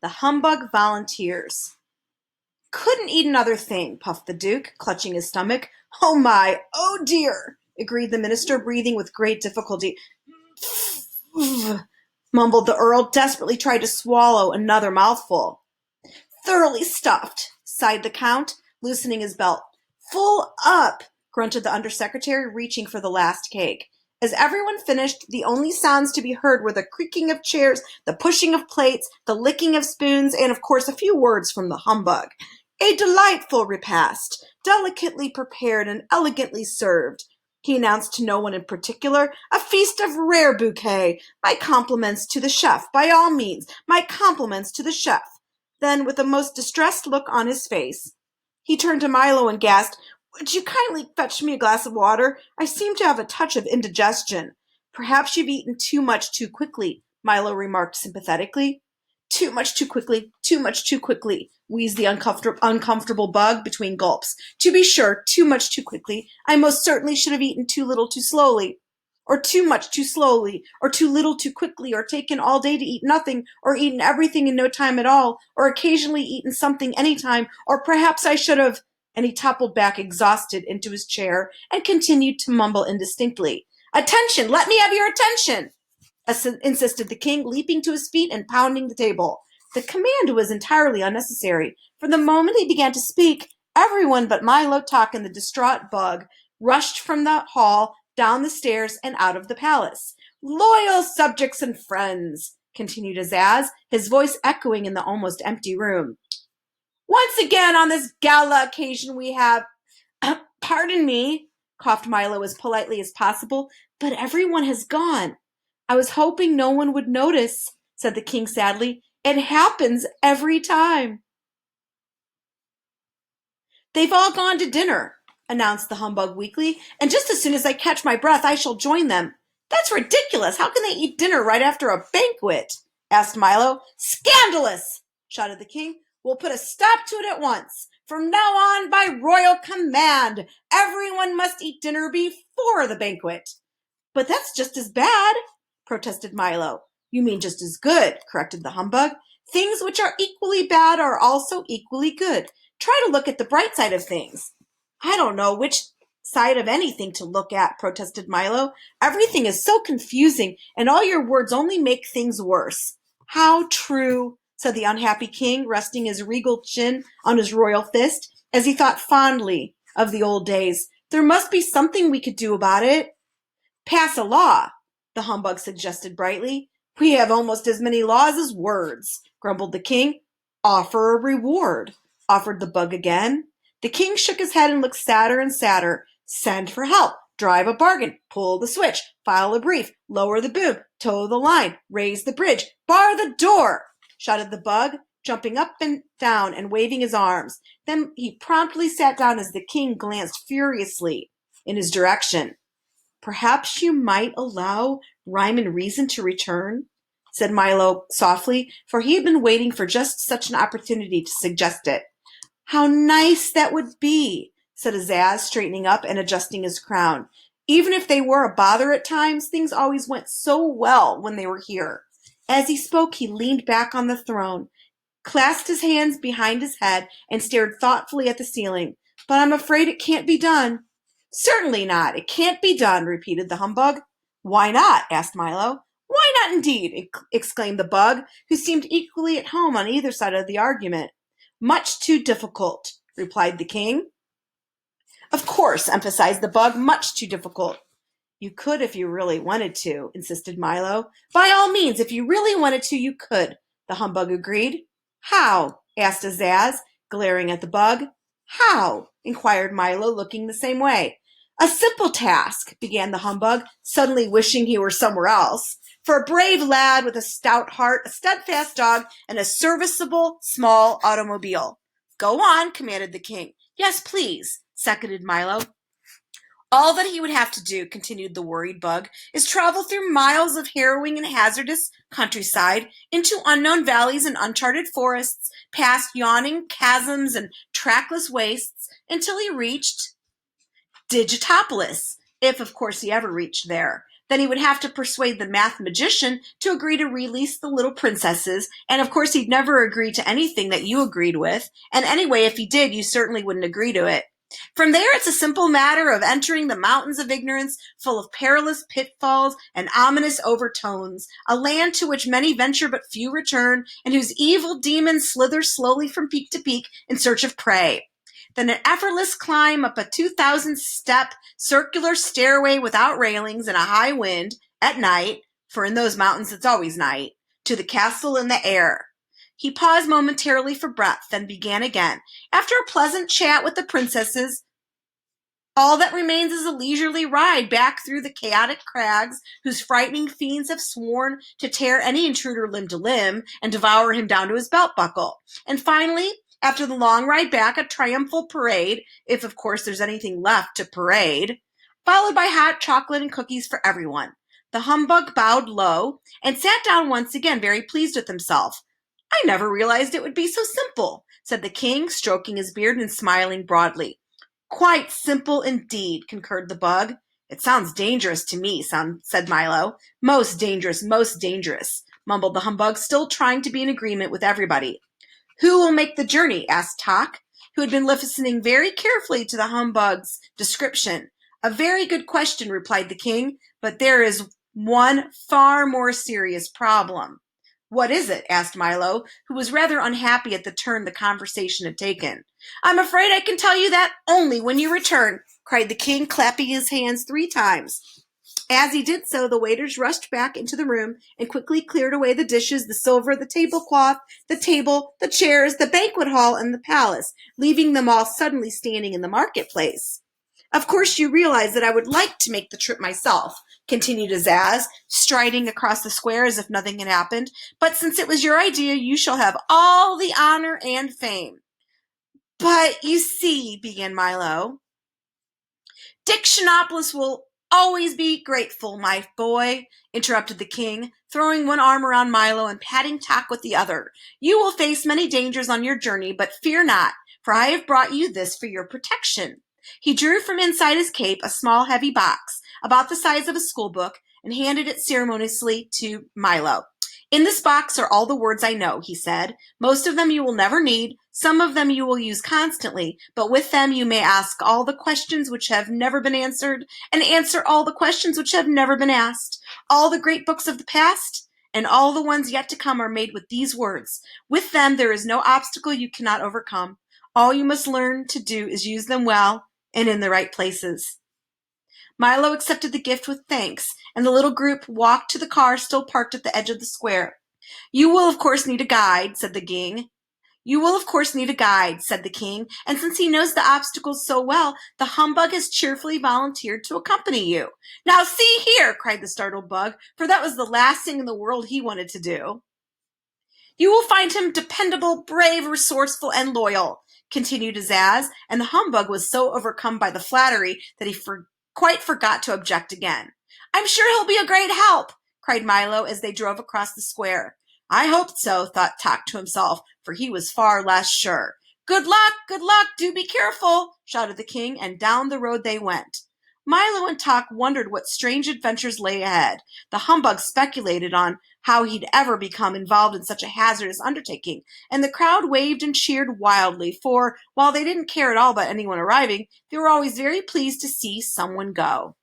The humbug volunteers. Couldn't eat another thing, puffed the Duke, clutching his stomach. Oh my, oh dear, agreed the minister, breathing with great difficulty. Mumbled the Earl, desperately tried to swallow another mouthful. Thoroughly stuffed, sighed the Count, loosening his belt. Full up, grunted the undersecretary, reaching for the last cake. As everyone finished, the only sounds to be heard were the creaking of chairs, the pushing of plates, the licking of spoons, and of course a few words from the humbug. A delightful repast, delicately prepared and elegantly served, he announced to no one in particular. A feast of rare bouquet. My compliments to the chef, by all means. My compliments to the chef. Then, with a most distressed look on his face, he turned to Milo and gasped, "Would you kindly fetch me a glass of water? I seem to have a touch of indigestion." "Perhaps you've eaten too much too quickly," Milo remarked sympathetically. "Too much too quickly, too much too quickly," wheezed the uncomfortable bug between gulps. "To be sure, too much too quickly. I most certainly should have eaten too little too slowly, or too much too slowly, or too little too quickly, or taken all day to eat nothing, or eaten everything in no time at all, or occasionally eaten something any time, or perhaps I should have—" And he toppled back exhausted into his chair and continued to mumble indistinctly. "Attention! Let me have your attention!" insisted the king, leaping to his feet and pounding the table. The command was entirely unnecessary. From the moment he began to speak, everyone but Milo, Tock, and the distraught bug rushed from the hall, down the stairs, and out of the palace. "Loyal subjects and friends," continued Azaz, his voice echoing in the almost empty room. "Once again on this gala occasion we have—" "Pardon me," coughed Milo as politely as possible, "but everyone has gone." "I was hoping no one would notice," said the king sadly. "It happens every time." "They've all gone to dinner," announced the humbug weakly, "and just as soon as I catch my breath I shall join them." "That's ridiculous! How can they eat dinner right after a banquet?" asked Milo. "Scandalous!" shouted the king. "We'll put a stop to it at once. From now on, by royal command, everyone must eat dinner before the banquet." "But that's just as bad," protested Milo. "You mean just as good," corrected the humbug. "Things which are equally bad are also equally good. Try to look at the bright side of things." "I don't know which side of anything to look at," protested Milo. "Everything is so confusing, and all your words only make things worse." "How true," said the unhappy king, resting his regal chin on his royal fist, as he thought fondly of the old days. "There must be something we could do about it." "Pass a law," the humbug suggested brightly. "We have almost as many laws as words," grumbled the king. "Offer a reward," offered the bug again. The king shook his head and looked sadder and sadder. "Send for help, drive a bargain, pull the switch, file a brief, lower the boom, tow the line, raise the bridge, bar the door," shouted the bug, jumping up and down and waving his arms. Then he promptly sat down as the king glanced furiously in his direction. "Perhaps you might allow Rhyme and Reason to return," said Milo softly, for he had been waiting for just such an opportunity to suggest it. "How nice that would be," said Azaz, straightening up and adjusting his crown. "Even if they were a bother at times, things always went so well when they were here." As he spoke, he leaned back on the throne, clasped his hands behind his head, and stared thoughtfully at the ceiling. "But I'm afraid it can't be done." "Certainly not. It can't be done," repeated the humbug. "Why not?" asked Milo. "Why not, indeed?" exclaimed the bug, who seemed equally at home on either side of the argument. "Much too difficult," replied the king. "Of course," emphasized the bug, "much too difficult." "You could if you really wanted to," insisted Milo. "By all means, if you really wanted to, you could," the humbug agreed. "How?" asked Azaz, glaring at the bug. "How?" inquired Milo, looking the same way. "A simple task," began the humbug, suddenly wishing he were somewhere else. "For a brave lad with a stout heart, a steadfast dog, and a serviceable small automobile." "Go on," commanded the king. "Yes, please," seconded Milo. "All that he would have to do," continued the worried bug, "is travel through miles of harrowing and hazardous countryside, into unknown valleys and uncharted forests, past yawning chasms and trackless wastes, until he reached Digitopolis, if of course he ever reached there. Then he would have to persuade the math magician to agree to release the little princesses, and of course he'd never agree to anything that you agreed with, and anyway, if he did, you certainly wouldn't agree to it. From there, it's a simple matter of entering the mountains of ignorance, full of perilous pitfalls and ominous overtones, a land to which many venture but few return, and whose evil demons slither slowly from peak to peak in search of prey. Then an effortless climb up a 2,000-step circular stairway without railings in a high wind, at night, for in those mountains it's always night, to the castle in the air. He paused momentarily for breath, then began again. After a pleasant chat with the princesses, all that remains is a leisurely ride back through the chaotic crags, whose frightening fiends have sworn to tear any intruder limb to limb and devour him down to his belt buckle. And finally, after the long ride back, a triumphal parade, if of course there's anything left to parade, followed by hot chocolate and cookies for everyone. The humbug bowed low and sat down once again, very pleased with himself. I never realized it would be so simple, said the king, stroking his beard and smiling broadly. Quite simple indeed, concurred the bug. It sounds dangerous to me, said Milo. Most dangerous, mumbled the humbug, still trying to be in agreement with everybody. Who will make the journey? Asked Tock, who had been listening very carefully to the humbug's description. A very good question, replied the king, but there is one far more serious problem. What is it? Asked Milo, who was rather unhappy at the turn the conversation had taken. I'm afraid I can tell you that only when you return, cried the king, clapping his hands 3 times. As he did so, the waiters rushed back into the room and quickly cleared away the dishes, the silver, the tablecloth, the table, the chairs, the banquet hall, and the palace, leaving them all suddenly standing in the marketplace. Of course, you realize that I would like to make the trip myself, continued Azaz, striding across the square as if nothing had happened. But since it was your idea, you shall have all the honor and fame. But you see, began Milo. Dick Shinopoulos will always be grateful, my boy, interrupted the king, throwing one arm around Milo and patting Tock with the other. You will face many dangers on your journey, but fear not, for I have brought you this for your protection. He drew from inside his cape a small heavy box, about the size of a schoolbook, and handed it ceremoniously to Milo. In this box are all the words I know, he said. Most of them you will never need, some of them you will use constantly, but with them you may ask all the questions which have never been answered, and answer all the questions which have never been asked. All the great books of the past, and all the ones yet to come are made with these words. With them there is no obstacle you cannot overcome. All you must learn to do is use them well, and in the right places. Milo accepted the gift with thanks, and the little group walked to the car still parked at the edge of the square. You will, of course, need a guide, said the king. And since he knows the obstacles so well, the humbug has cheerfully volunteered to accompany you. Now see here, cried the startled bug, for that was the last thing in the world he wanted to do. You will find him dependable, brave, resourceful, and loyal, continued Azaz, and the humbug was so overcome by the flattery that he quite forgot to object again. I'm sure he'll be a great help, cried Milo as they drove across the square. I hoped so, thought Tock to himself, for he was far less sure. Good luck, do be careful, shouted the king, and down the road they went. Milo and Tock wondered what strange adventures lay ahead. The humbug speculated on how he'd ever become involved in such a hazardous undertaking, and the crowd waved and cheered wildly, for, while they didn't care at all about anyone arriving, they were always very pleased to see someone go.